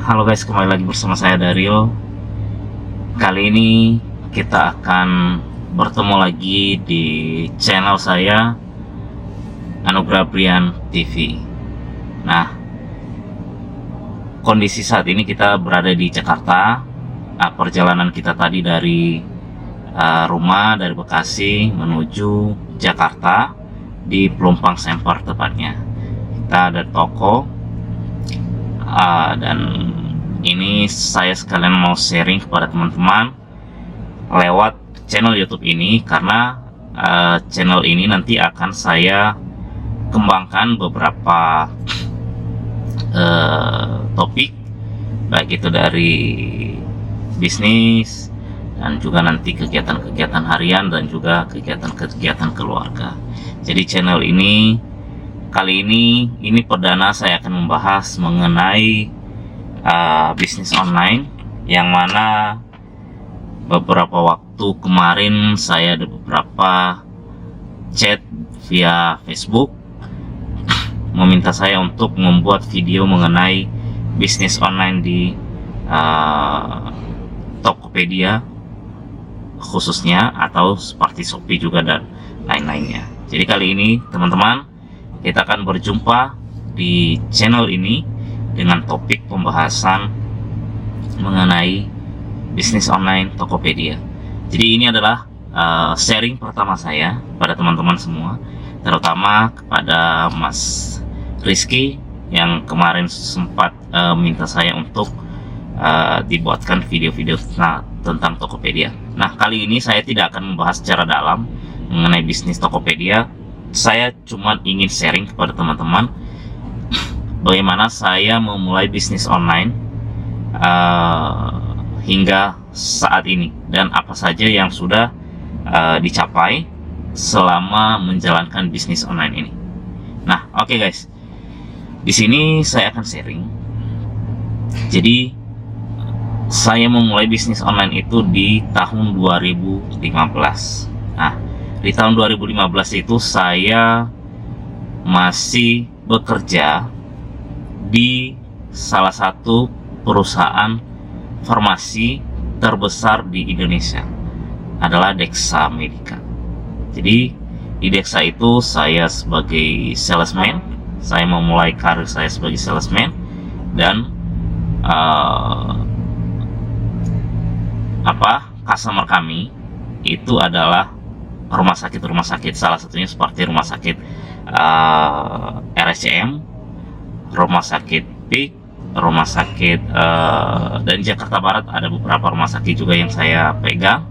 Halo guys, kembali lagi bersama saya Dario. Kali ini kita akan bertemu lagi di channel saya Anugrah Brian TV. Nah, kondisi saat ini kita berada di Jakarta. Perjalanan kita tadi dari rumah dari Bekasi menuju Jakarta di Pelumpang Semper tepatnya. Kita ada toko dan ini saya sekalian mau sharing kepada teman-teman lewat channel YouTube ini, karena channel ini nanti akan saya kembangkan beberapa topik, baik itu dari bisnis dan juga nanti kegiatan-kegiatan harian dan juga kegiatan-kegiatan keluarga. Jadi channel ini kali ini perdana saya akan membahas mengenai bisnis online, yang mana beberapa waktu kemarin saya ada beberapa chat via Facebook meminta saya untuk membuat video mengenai bisnis online di Tokopedia khususnya, atau seperti Shopee juga dan lain-lainnya. Jadi kali ini teman-teman, kita akan berjumpa di channel ini dengan topik pembahasan mengenai bisnis online Tokopedia. Jadi ini adalah sharing pertama saya pada teman-teman semua, terutama kepada Mas Rizky yang kemarin sempat minta saya untuk dibuatkan video-video tentang Tokopedia. Nah, kali ini saya tidak akan membahas secara dalam mengenai bisnis Tokopedia. Saya cuma ingin sharing kepada teman-teman bagaimana saya memulai bisnis online hingga saat ini, dan apa saja yang sudah dicapai selama menjalankan bisnis online ini. Nah, oke guys, di sini saya akan sharing. Jadi saya memulai bisnis online itu di tahun 2015. Nah, di tahun 2015 itu saya masih bekerja di salah satu perusahaan farmasi terbesar di Indonesia, adalah Dexa Medica. Jadi di Dexa itu saya sebagai salesman, saya memulai karir saya sebagai salesman, dan customer kami itu adalah rumah sakit, salah satunya seperti rumah sakit RSCM, rumah sakit PIK, rumah sakit dan Jakarta Barat ada beberapa rumah sakit juga yang saya pegang,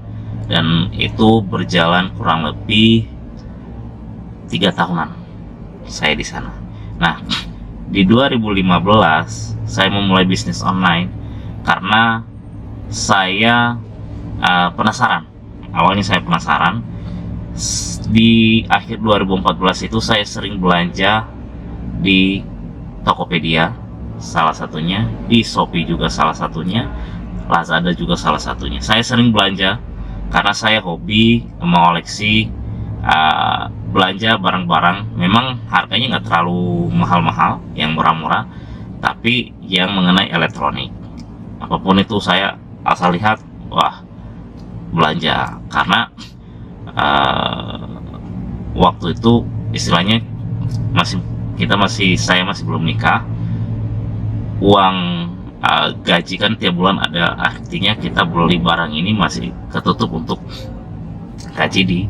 dan itu berjalan kurang lebih 3 tahunan saya di sana. Nah, di 2015 saya memulai bisnis online karena saya penasaran. Awalnya saya penasaran. Di akhir 2014 itu saya sering belanja di Tokopedia salah satunya, di Shopee juga salah satunya, Lazada juga salah satunya. Saya sering belanja karena saya hobi mengoleksi belanja barang-barang. Memang harganya nggak terlalu mahal-mahal, yang murah-murah, tapi yang mengenai elektronik apapun itu saya asal lihat, wah, belanja. Karena waktu itu istilahnya saya masih belum nikah. Uang gaji kan tiap bulan ada, artinya kita beli barang ini masih ketutup untuk gaji di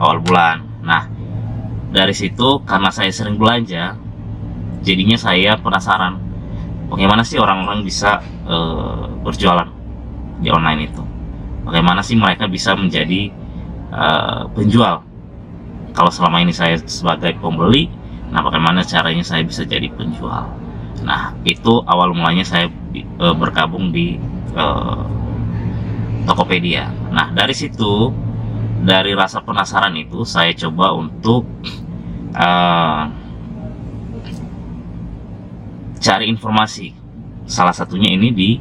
awal bulan. Nah, dari situ karena saya sering belanja, jadinya saya penasaran bagaimana sih orang-orang bisa berjualan di online itu. Bagaimana sih mereka bisa menjadi penjual? Kalau selama ini saya sebagai pembeli, nah bagaimana caranya saya bisa jadi penjual? Nah, itu awal mulanya saya bergabung di Tokopedia. Nah, dari situ, dari rasa penasaran itu, saya coba untuk cari informasi. Salah satunya ini di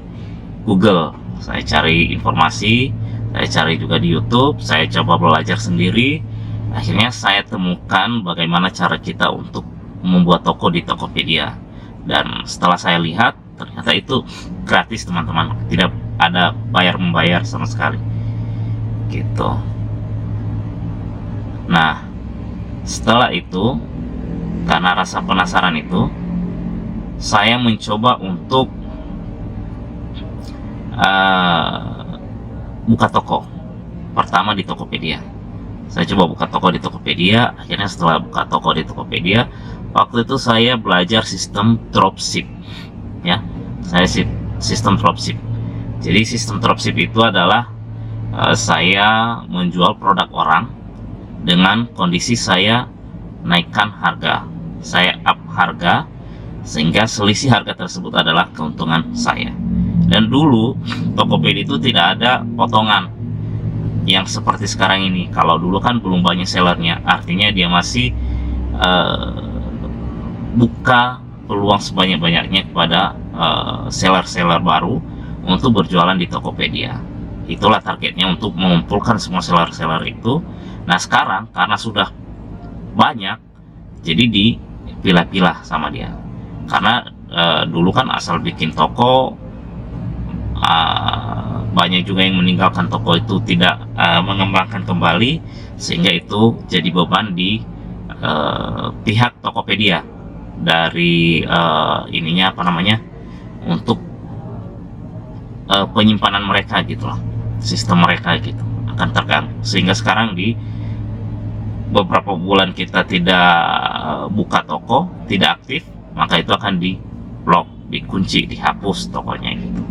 Google. Saya cari informasi, saya cari juga di YouTube, saya coba belajar sendiri. Akhirnya saya temukan bagaimana cara kita untuk membuat toko di Tokopedia. Dan setelah saya lihat, Ternyata itu gratis teman-teman, tidak ada bayar-membayar sama sekali gitu. Nah, setelah itu, karena rasa penasaran itu, saya mencoba untuk buka toko. Pertama di Tokopedia. Saya coba buka toko di Tokopedia. Akhirnya setelah buka toko di Tokopedia, waktu itu saya belajar sistem dropship. Ya, saya sistem dropship. Jadi sistem dropship itu adalah saya menjual produk orang dengan kondisi saya naikkan harga, saya up harga, sehingga selisih harga tersebut adalah keuntungan saya. Dan dulu Tokopedia itu tidak ada potongan yang seperti sekarang ini. Kalau dulu kan belum banyak sellernya, artinya dia masih buka peluang sebanyak-banyaknya kepada seller-seller baru untuk berjualan di Tokopedia. Itulah targetnya, untuk mengumpulkan semua seller-seller itu. Nah sekarang karena sudah banyak, jadi dipilah-pilah sama dia. Karena dulu kan asal bikin toko, banyak juga yang meninggalkan toko itu, tidak mengembangkan kembali, sehingga itu jadi beban di pihak Tokopedia dari ininya apa namanya, untuk penyimpanan mereka gitu loh, sistem mereka gitu akan terganggu. Sehingga sekarang di beberapa bulan kita tidak buka toko, tidak aktif, maka itu akan di blok, dikunci, dihapus tokonya gitu.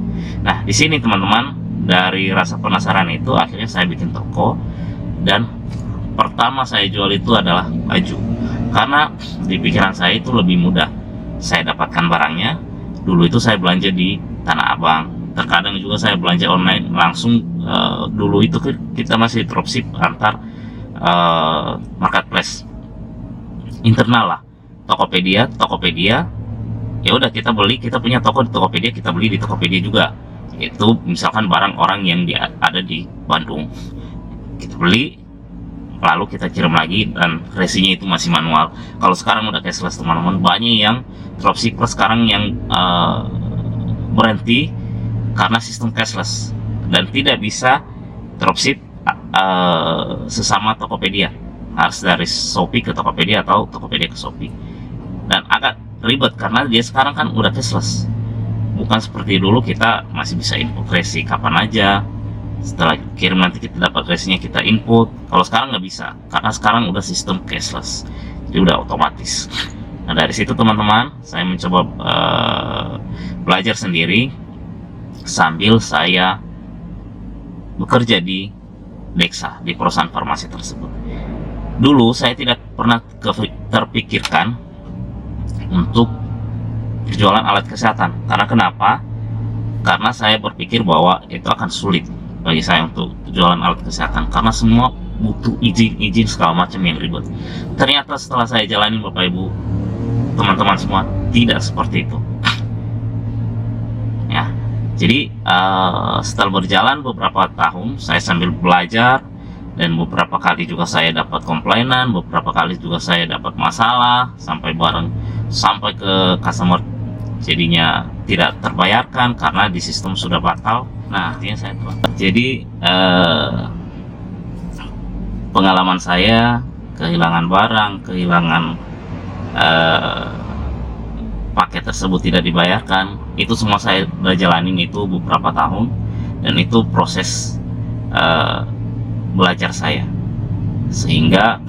Nah di sini teman-teman, dari rasa penasaran itu akhirnya saya bikin toko, dan pertama saya jual itu adalah baju, karena di pikiran saya itu lebih mudah saya dapatkan barangnya. Dulu itu saya belanja di Tanah Abang, terkadang juga saya belanja online langsung. Dulu itu kita masih dropship antar marketplace internal lah, Tokopedia, ya udah kita beli, kita punya toko di Tokopedia, kita beli di Tokopedia juga. Itu misalkan barang orang yang ada di Bandung, kita beli, lalu kita kirim lagi, dan resinya itu masih manual. Kalau sekarang udah cashless teman-teman. Banyak yang dropshipper sekarang yang berhenti karena sistem cashless, dan tidak bisa dropship sesama Tokopedia, harus dari Shopee ke Tokopedia atau Tokopedia ke Shopee, dan agak ribet karena dia sekarang kan udah cashless. Bukan seperti dulu kita masih bisa input resi kapan aja, setelah kirim nanti kita dapat resinya kita input. Kalau sekarang nggak bisa, karena sekarang udah sistem cashless, jadi udah otomatis. Nah dari situ teman-teman, saya mencoba belajar sendiri sambil saya bekerja di Dexa, di perusahaan farmasi tersebut. Dulu saya tidak pernah terpikirkan untuk jualan alat kesehatan. Karena kenapa? Karena saya berpikir bahwa itu akan sulit bagi saya untuk jualan alat kesehatan, karena semua butuh izin segala macam yang ribet. Ternyata setelah saya jalani, Bapak Ibu, teman-teman semua, tidak seperti itu. Ya, jadi setelah berjalan beberapa tahun, saya sambil belajar, dan beberapa kali juga saya dapat komplainan, beberapa kali juga saya dapat masalah, sampai ke customer jadinya tidak terbayarkan karena di sistem sudah batal. Nah artinya saya telah, jadi pengalaman saya kehilangan barang, kehilangan paket tersebut tidak dibayarkan, itu semua saya udah jalanin itu beberapa tahun, dan itu proses belajar saya. Sehingga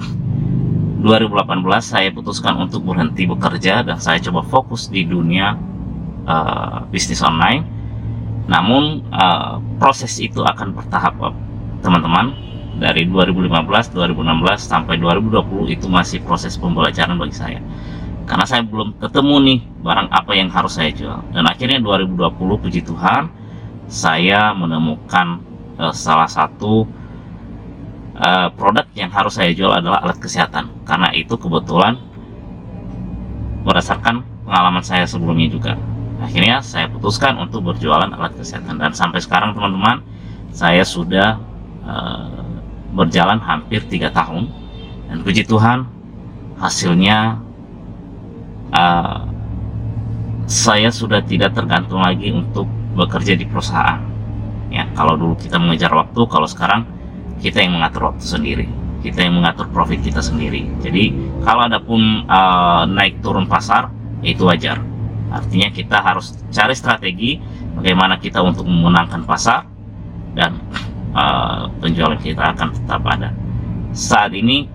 2018 saya putuskan untuk berhenti bekerja, dan saya coba fokus di dunia bisnis online. Namun proses itu akan bertahap teman-teman. Dari 2015, 2016 sampai 2020 itu masih proses pembelajaran bagi saya, karena saya belum ketemu nih barang apa yang harus saya jual. Dan akhirnya 2020, puji Tuhan, saya menemukan salah satu produk yang harus saya jual adalah alat kesehatan. Karena itu kebetulan berdasarkan pengalaman saya sebelumnya juga, akhirnya saya putuskan untuk berjualan alat kesehatan. Dan sampai sekarang teman-teman, saya sudah berjalan hampir 3 tahun, dan puji Tuhan hasilnya saya sudah tidak tergantung lagi untuk bekerja di perusahaan. Ya, kalau dulu kita mengejar waktu, kalau sekarang kita yang mengatur waktu sendiri, kita yang mengatur profit kita sendiri. Jadi kalau ada pun naik turun pasar, itu wajar. Artinya kita harus cari strategi bagaimana kita untuk memenangkan pasar, dan penjualan kita akan tetap ada. Saat ini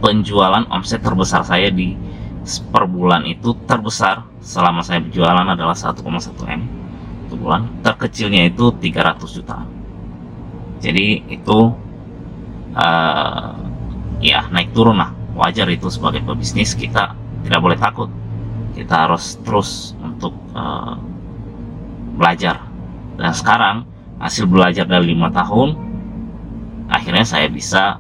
penjualan omset terbesar saya di per bulan itu terbesar selama saya berjualan adalah 1,1 M per bulan. Terkecilnya itu 300 juta. Jadi itu ya naik turun lah, wajar. Itu sebagai pebisnis kita tidak boleh takut, kita harus terus untuk belajar. Dan sekarang hasil belajar dari 5 tahun, akhirnya saya bisa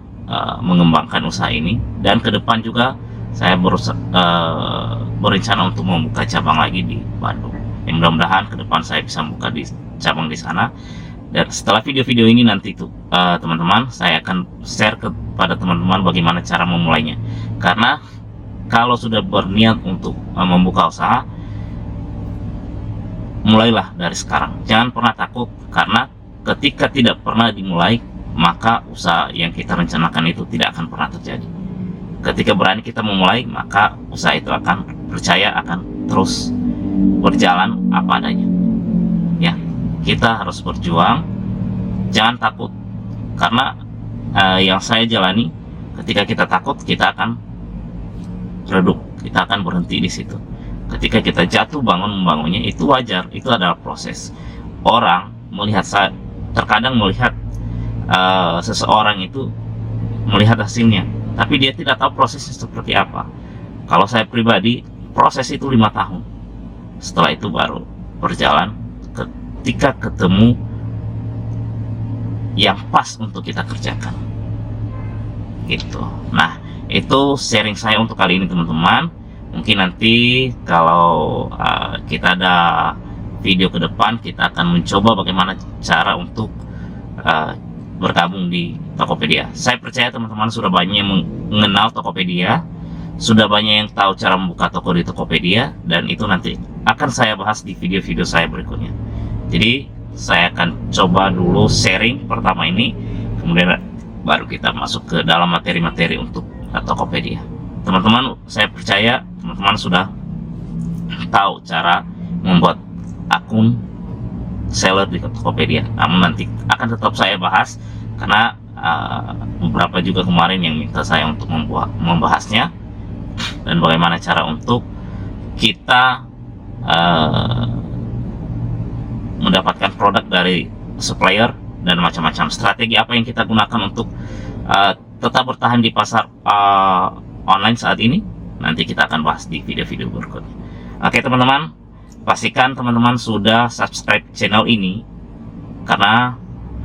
mengembangkan usaha ini. Dan ke depan juga saya berencana untuk membuka cabang lagi di Bandung. Yang mudah-mudahan ke depan saya bisa membuka cabang di sana. Dan setelah video-video ini nanti tuh teman-teman, saya akan share kepada teman-teman bagaimana cara memulainya. Karena kalau sudah berniat untuk membuka usaha, mulailah dari sekarang. Jangan pernah takut, karena ketika tidak pernah dimulai, maka usaha yang kita rencanakan itu tidak akan pernah terjadi. Ketika berani kita memulai, maka usaha itu akan terus berjalan apa adanya. Ya, kita harus berjuang, jangan takut. Karena yang saya jalani, ketika kita takut, kita akan redup, kita akan berhenti di situ. Ketika kita jatuh bangun membangunnya, itu wajar, itu adalah proses. Orang melihat terkadang melihat seseorang itu melihat hasilnya, tapi dia tidak tahu prosesnya seperti apa. Kalau saya pribadi, proses itu 5 tahun. Setelah itu baru berjalan ketika ketemu yang pas untuk kita kerjakan, gitu. Nah, itu sharing saya untuk kali ini teman-teman. Mungkin nanti kalau kita ada video ke depan, kita akan mencoba bagaimana cara untuk bergabung di Tokopedia. Saya percaya teman-teman sudah banyak yang mengenal Tokopedia, sudah banyak yang tahu cara membuka toko di Tokopedia, dan itu nanti akan saya bahas di video-video saya berikutnya. Jadi saya akan coba dulu sharing pertama ini, kemudian baru kita masuk ke dalam materi-materi untuk Tokopedia. Teman-teman, saya percaya teman-teman sudah tahu cara membuat akun seller di Tokopedia. Namun nanti akan tetap saya bahas, karena beberapa juga kemarin yang minta saya untuk membahasnya, dan bagaimana cara untuk kita mendapatkan produk dari supplier, dan macam-macam strategi apa yang kita gunakan untuk tetap bertahan di pasar online saat ini. Nanti kita akan bahas di video-video berikutnya. Oke teman-teman, pastikan teman-teman sudah subscribe channel ini, karena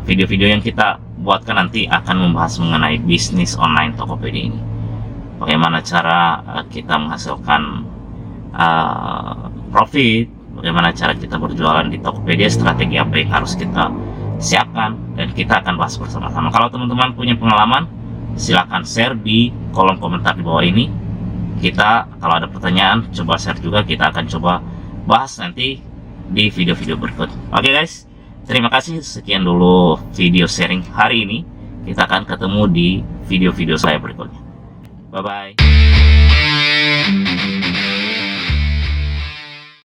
video-video yang kita buatkan nanti akan membahas mengenai bisnis online Tokopedia ini. Bagaimana cara kita menghasilkan profit, bagaimana cara kita berjualan di Tokopedia, strategi apa yang harus kita siapkan, dan kita akan bahas bersama-sama. Kalau teman-teman punya pengalaman, silakan share di kolom komentar di bawah ini. Kita kalau ada pertanyaan, coba share juga, kita akan coba bahas nanti di video-video berikut. Oke guys, terima kasih. Sekian dulu video sharing hari ini. Kita akan ketemu di video-video saya berikutnya. Bye bye.